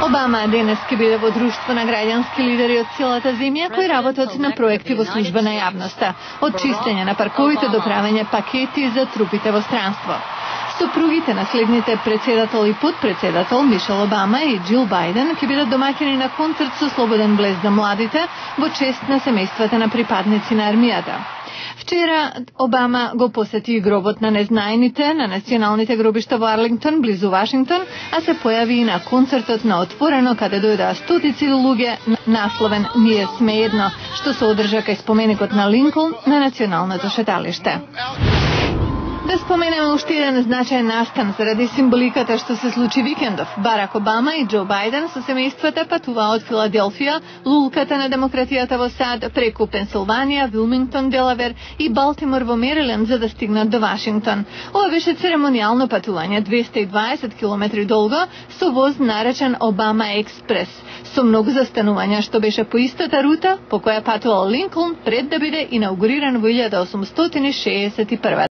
Обама денес ќе биде во друштво на граѓански лидери од целата земја кои работат на проекти во служба на јавноста, од чистење на парковите до правење пакети за трупите во странство. Сопругите на следните председател и подпредседател Мишел Обама и Џил Бајден ќе бидат домаќини на концерт со слободен блес за младите во чест на семејствата на припадници на армијата. Вчера Обама го посети и гробот на незнаените на националните гробишта во Арлингтон, близу Вашингтон, а се појави и на концертот на Отворено, каде дојдоа стотици луѓе, насловен "Ние сме едно", што се одржа кај споменикот на Линколн на националното шеталиште. Да споменеме уште еден значаен настан заради символиката што се случи викендов. Барак Обама и Џо Бајден со семејствата патуваа од Филаделфија, лулката на демократијата во САД, преку Пенсилванија, Вилмингтон, Делавер и Балтимор во Мериленд за да стигнат до Вашингтон. Ова беше церемонијално патување, 220 км долго, со воз наречен Обама Експрес, со многу застанувања, што беше по истата рута по која патувал Линколн пред да биде инаугуриран во 1861